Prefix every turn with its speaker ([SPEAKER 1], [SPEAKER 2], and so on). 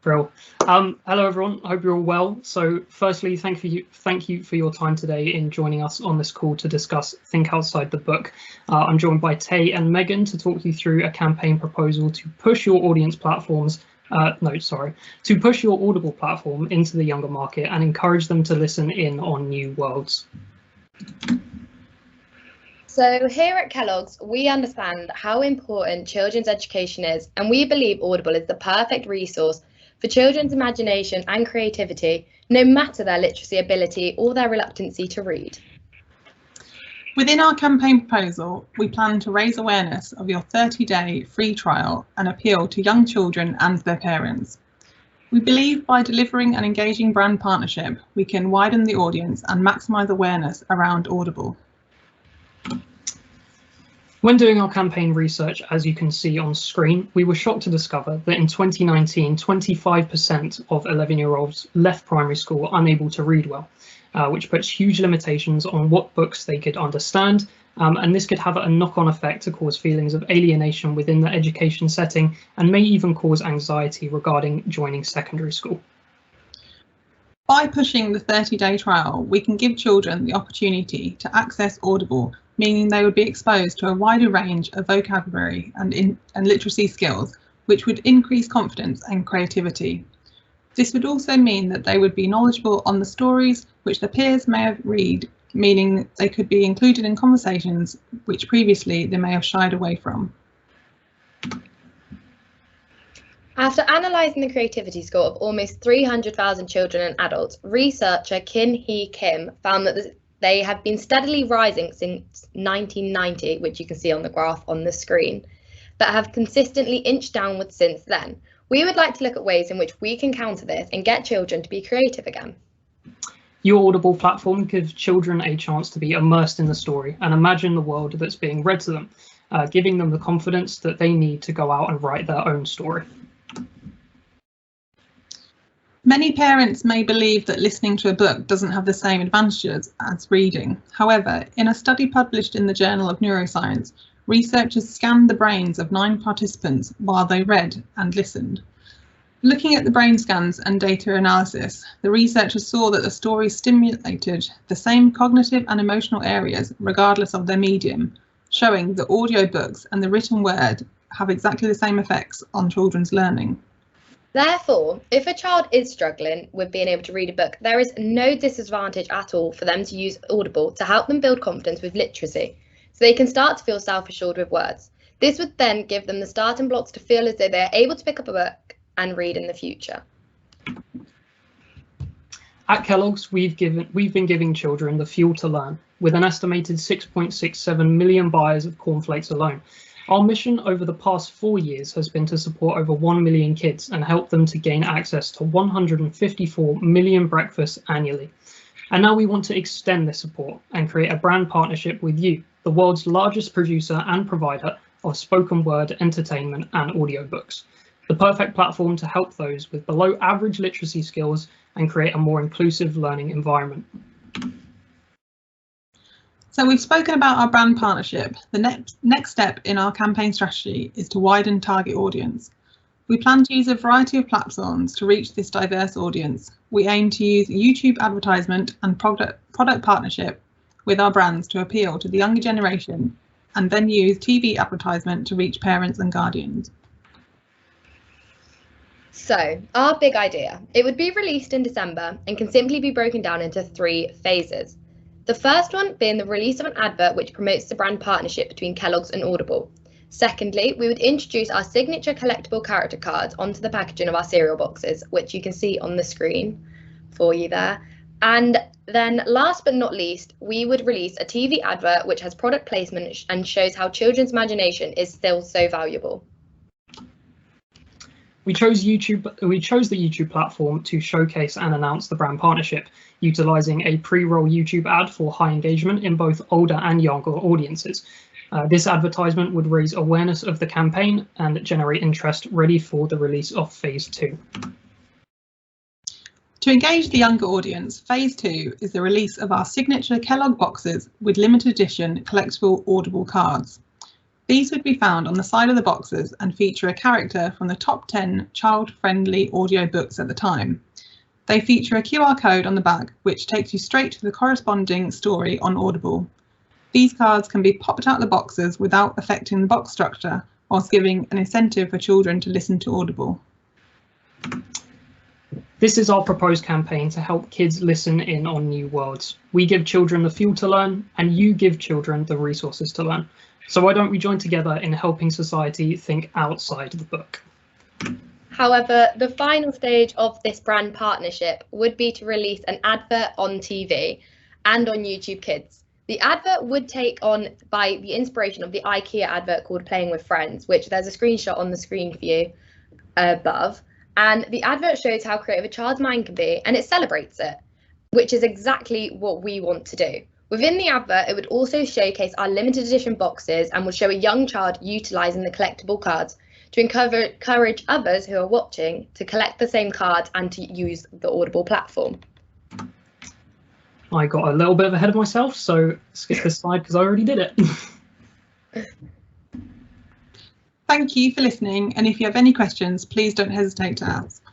[SPEAKER 1] Brill. Hello everyone, I hope you're all well. So firstly, thank you for your time today in joining us on this call to discuss Think Outside the Book. I'm joined by Tay and Megan to talk you through a campaign proposal to push your audience platforms, to push your Audible platform into the younger market and encourage them to listen in on new worlds.
[SPEAKER 2] So here at Kellogg's, we understand how important children's education is, and we believe Audible is the perfect resource for children's imagination and creativity, no matter their literacy ability or their reluctancy to read.
[SPEAKER 3] Within our campaign proposal, we plan to raise awareness of your 30-day free trial and appeal to young children and their parents. We believe by delivering an engaging brand partnership, we can widen the audience and maximise awareness around Audible.
[SPEAKER 1] When doing our campaign research, as you can see on screen, we were shocked to discover that in 2019, 25% of 11-year-olds left primary school unable to read well, which puts huge limitations on what books they could understand, and this could have a knock-on effect to cause feelings of alienation within the education setting and may even cause anxiety regarding joining secondary school.
[SPEAKER 3] By pushing the 30-day trial, we can give children the opportunity to access Audible, meaning they would be exposed to a wider range of vocabulary and literacy skills, which would increase confidence and creativity. This would also mean that they would be knowledgeable on the stories which their peers may have read, meaning they could be included in conversations which previously they may have shied away from.
[SPEAKER 2] After analysing the creativity score of almost 300,000 children and adults, researcher Kin Hee Kim found that they have been steadily rising since 1990, which you can see on the graph on the screen, but have consistently inched downwards since then. We would like to look at ways in which we can counter this and get children to be creative again.
[SPEAKER 1] Your Audible platform gives children a chance to be immersed in the story and imagine the world that's being read to them, giving them the confidence that they need to go out and write their own story.
[SPEAKER 3] Many parents may believe that listening to a book doesn't have the same advantages as reading. However, in a study published in the Journal of Neuroscience, researchers scanned the brains of 9 participants while they read and listened. Looking at the brain scans and data analysis, the researchers saw that the story stimulated the same cognitive and emotional areas regardless of their medium, showing that audiobooks and the written word have exactly the same effects on children's learning.
[SPEAKER 2] Therefore, if a child is struggling with being able to read a book, there is no disadvantage at all for them to use Audible to help them build confidence with literacy, so they can start to feel self-assured with words. This would then give them the starting blocks to feel as though they're able to pick up a book and read in the future.
[SPEAKER 1] At Kellogg's, we've been giving children the fuel to learn, with an estimated 6.67 million buyers of cornflakes alone. Our mission over the past 4 years has been to support over 1 million kids and help them to gain access to 154 million breakfasts annually. And now we want to extend this support and create a brand partnership with you, the world's largest producer and provider of spoken word entertainment and audiobooks. The perfect platform to help those with below average literacy skills and create a more inclusive learning environment.
[SPEAKER 3] So we've spoken about our brand partnership. The next step in our campaign strategy is to widen target audience. We plan to use a variety of platforms to reach this diverse audience. We aim to use YouTube advertisement and product partnership with our brands to appeal to the younger generation, and then use TV advertisement to reach parents and guardians.
[SPEAKER 2] So, our big idea. It would be released in December and can simply be broken down into 3 phases. The first one being the release of an advert which promotes the brand partnership between Kellogg's and Audible. Secondly, we would introduce our signature collectible character cards onto the packaging of our cereal boxes, which you can see on the screen for you there. And then last but not least, we would release a TV advert which has product placement and shows how children's imagination is still so valuable.
[SPEAKER 1] We chose the YouTube platform to showcase and announce the brand partnership, utilising a pre-roll YouTube ad for high engagement in both older and younger audiences. This advertisement would raise awareness of the campaign and generate interest ready for the release of Phase 2.
[SPEAKER 3] To engage the younger audience, Phase 2 is the release of our signature Kellogg boxes with limited edition collectible Audible cards. These would be found on the side of the boxes and feature a character from the top 10 child-friendly audiobooks at the time. They feature a QR code on the back which takes you straight to the corresponding story on Audible. These cards can be popped out the boxes without affecting the box structure, whilst giving an incentive for children to listen to Audible.
[SPEAKER 1] This is our proposed campaign to help kids listen in on new worlds. We give children the fuel to learn, and you give children the resources to learn. So why don't we join together in helping society think outside the book?
[SPEAKER 2] However, the final stage of this brand partnership would be to release an advert on TV and on YouTube Kids. The advert would take on by the inspiration of the IKEA advert called Playing with Friends, which there's a screenshot on the screen for you above. And the advert shows how creative a child's mind can be, and it celebrates it, which is exactly what we want to do. Within the advert, it would also showcase our limited edition boxes and would show a young child utilising the collectible cards to encourage others who are watching to collect the same cards and to use the Audible platform.
[SPEAKER 1] I got a little bit ahead of myself, so skip this slide because I already did it.
[SPEAKER 3] Thank you for listening, and if you have any questions, please don't hesitate to ask.